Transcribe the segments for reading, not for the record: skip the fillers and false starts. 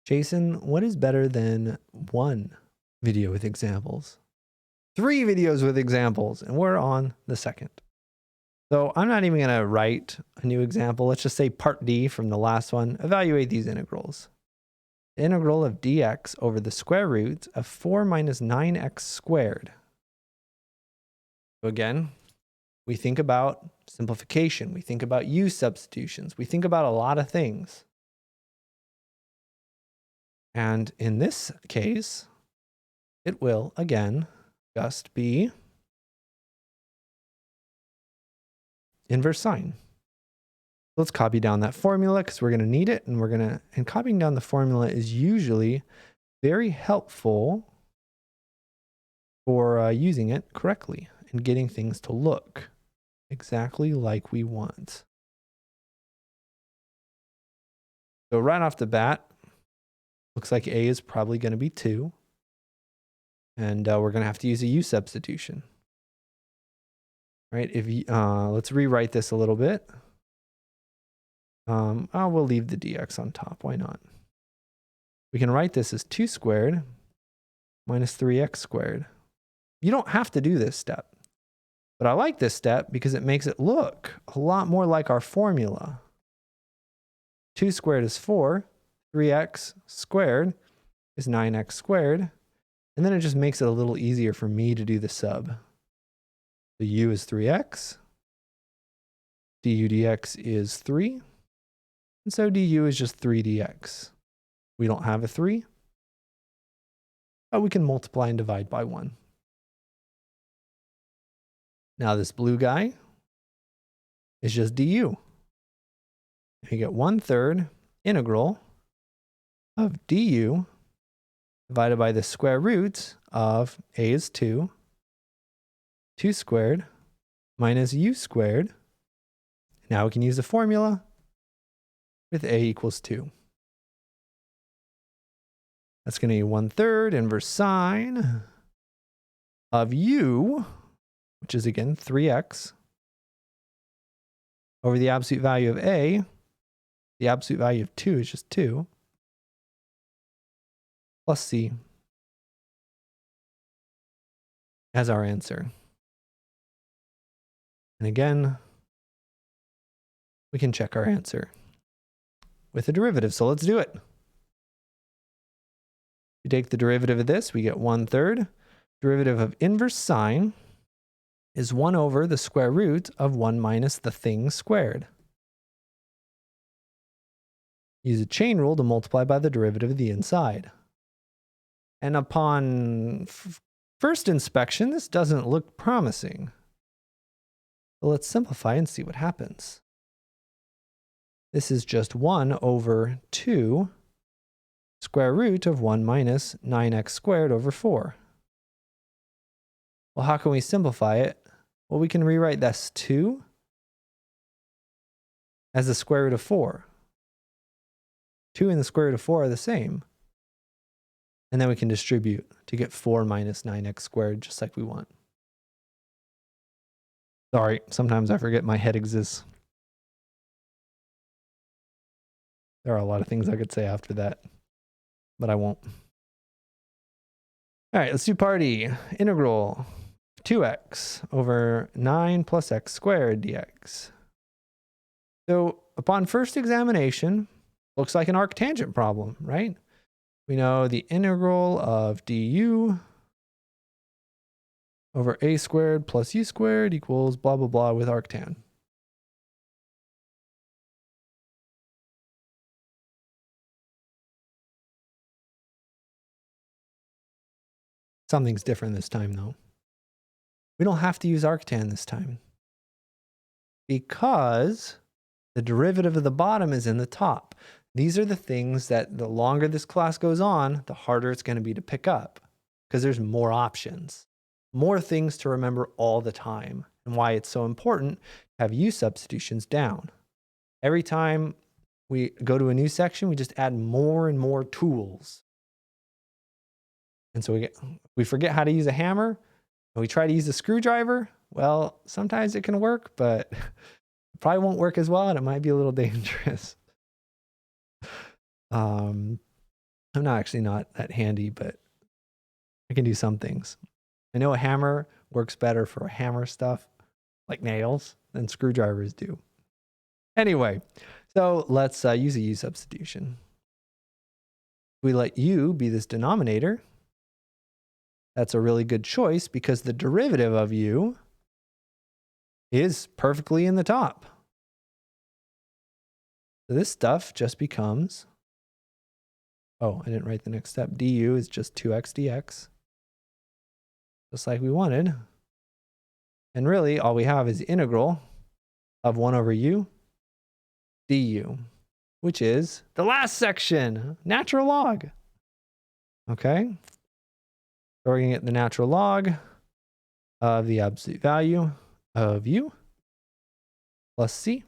Jason, what is better than 1 video with examples? 3 videos with examples, and we're on the second. So I'm not even going to write a new example. Let's just say part D from the last one. Evaluate these integrals. The integral of dx over the square root of 4 minus 9x squared. So again, we think about simplification. We think about u substitutions. We think about a lot of things. And in this case, it will, again, just be inverse sine. Let's copy down that formula because we're going to need it, and copying down the formula is usually very helpful for using it correctly and getting things to look exactly like we want. So right off the bat, looks like A is probably going to be 2. And we're going to have to use a u substitution. Right? Let's rewrite this a little bit. We'll leave the dx on top. Why not? We can write this as 2 squared minus 3x squared. You don't have to do this step. But I like this step because it makes it look a lot more like our formula. 2 squared is 4. 3x squared is 9x squared. And then it just makes it a little easier for me to do the sub. The u is 3x. Du dx is 3. And so du is just 3 dx. We don't have a 3. But we can multiply and divide by 1. Now this blue guy is just du. You get 1/3 integral of du divided by the square root of a is 2, 2 squared minus u squared. Now we can use the formula with a equals 2. That's going to be 1/3 inverse sine of u, which is again 3x, over the absolute value of a. The absolute value of 2 is just 2, plus c as our answer. And again, we can check our answer with a derivative. So let's do it. We take the derivative of this, we get 1/3. Derivative of inverse sine is 1 over the square root of 1 minus the thing squared. Use a chain rule to multiply by the derivative of the inside. And upon first inspection, this doesn't look promising. So let's simplify and see what happens. This is just 1 over 2 square root of 1 minus 9x squared over 4. Well, how can we simplify it? Well, we can rewrite this 2 as the square root of 4. 2 and the square root of 4 are the same. And then we can distribute to get 4 minus 9x squared, just like we want. Sorry, sometimes I forget my head exists. There are a lot of things I could say after that, but I won't. All right, let's do part E. Integral 2x over 9 plus x squared dx. So upon first examination, looks like an arctangent problem, right? We know the integral of du over a squared plus u squared equals blah, blah, blah with arctan. Something's different this time, though. We don't have to use arctan this time because the derivative of the bottom is in the top. These are the things that the longer this class goes on, the harder it's going to be to pick up because there's more options, more things to remember all the time, and why it's so important to have u substitutions down. Every time we go to a new section, we just add more and more tools. And so we forget how to use a hammer, and we try to use a screwdriver. Well, sometimes it can work, but it probably won't work as well, and it might be a little dangerous. I'm not that handy, but I can do some things. I know a hammer works better for hammer stuff, like nails, than screwdrivers do. Anyway, so let's use a u substitution. We let u be this denominator. That's a really good choice because the derivative of u is perfectly in the top. So this stuff just becomes, oh, I didn't write the next step. du is just 2x dx, just like we wanted. And really, all we have is the integral of 1 over u du, which is the last section, natural log. Okay? So we're going to get the natural log of the absolute value of u plus c.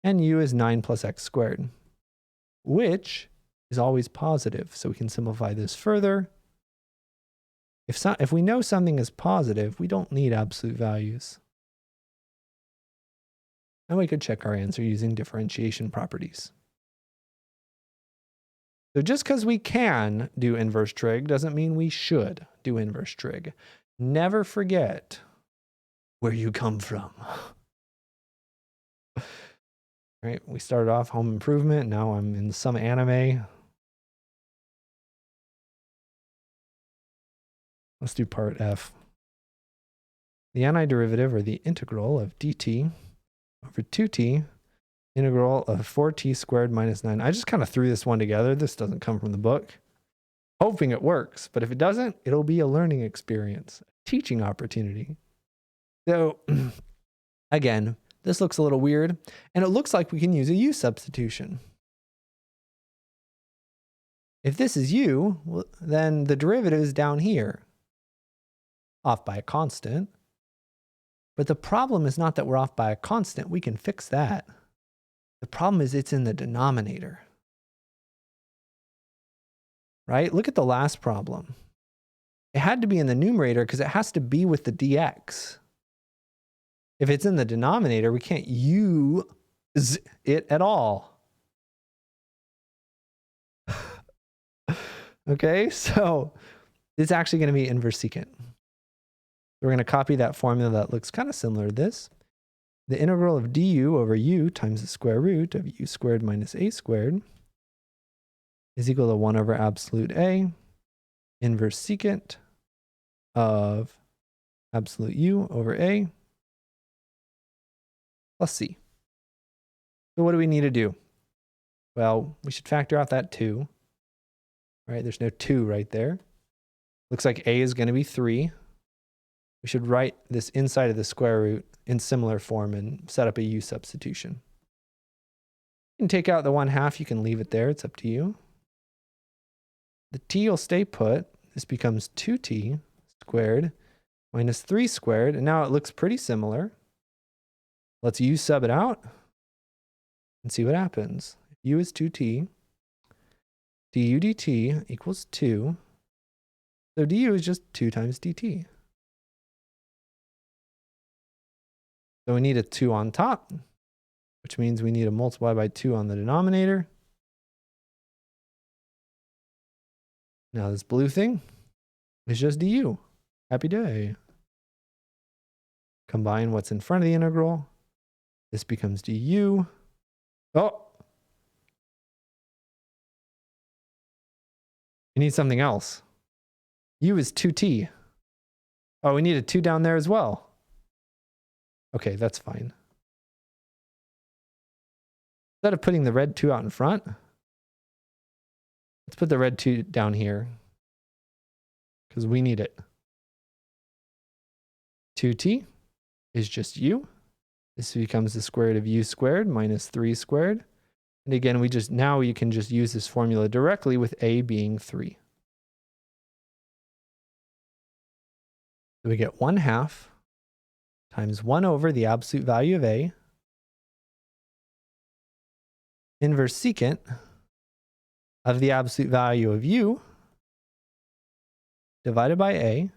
And u is 9 plus x squared, which is always positive. So we can simplify this further. If we know something is positive, we don't need absolute values. And we could check our answer using differentiation properties. So just because we can do inverse trig doesn't mean we should do inverse trig. Never forget where you come from. Right, we started off home improvement. Now I'm in some anime. Let's do part F. The antiderivative, or the integral of dt over 2t, integral of 4t squared minus 9. I just kind of threw this one together. This doesn't come from the book. Hoping it works, but if it doesn't, it'll be a learning experience, a teaching opportunity. So again, this looks a little weird, and it looks like we can use a u substitution. If this is u, well, then the derivative is down here, off by a constant. But the problem is not that we're off by a constant. We can fix that. The problem is it's in the denominator. Right? Look at the last problem. It had to be in the numerator because it has to be with the dx. If it's in the denominator, we can't use it at all. Okay, so it's actually going to be inverse secant. We're going to copy that formula that looks kind of similar to this. The integral of du over u times the square root of u squared minus a squared is equal to 1 over absolute a inverse secant of absolute u over a plus c. So what do we need to do? Well, we should factor out that 2. Right? There's no 2 right there. Looks like a is going to be 3. We should write this inside of the square root in similar form and set up a u substitution. You can take out the 1/2. You can leave it there. It's up to you. The t will stay put. This becomes 2t squared minus 3 squared. And now it looks pretty similar. Let's u sub it out and see what happens. If u is 2t, du dt equals 2. So du is just 2 times dt. So we need a 2 on top, which means we need to multiply by 2 on the denominator. Now this blue thing is just du. Happy day. Combine what's in front of the integral. This becomes du. Oh! We need something else. U is 2t. Oh, we need a 2 down there as well. Okay, that's fine. Instead of putting the red 2 out in front, let's put the red 2 down here because we need it. 2t is just u. This becomes the square root of u squared minus 3 squared. And again, now you can just use this formula directly with a being 3. So we get 1/2 times 1 over the absolute value of a inverse secant of the absolute value of u divided by a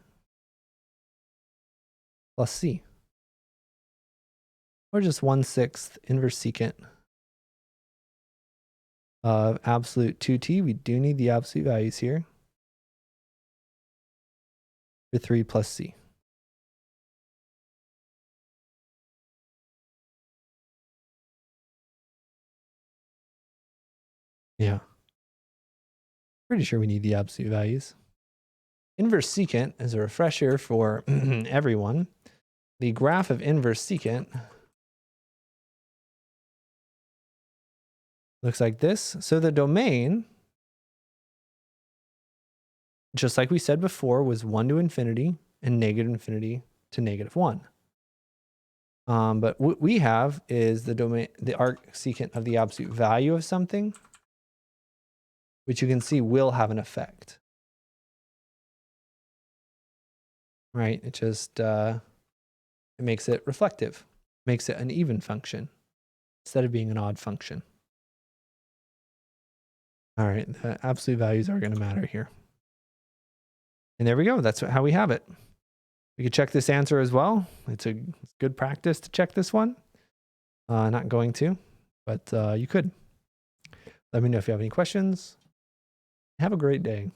plus c. Or just 1/6 inverse secant of absolute 2t. We do need the absolute values here for 3 plus c. Yeah. Pretty sure we need the absolute values. Inverse secant, as a refresher for everyone, the graph of inverse secant looks like this. So the domain, just like we said before, was 1 to infinity and negative infinity to negative 1. But what we have is the domain, the arc secant of the absolute value of something, which you can see will have an effect. Right? It just it makes it reflective, makes it an even function instead of being an odd function. All right, the absolute values are going to matter here. And there we go. That's how we have it. We could check this answer as well. It's good practice to check this one. Not going to, but you could. Let me know if you have any questions. Have a great day.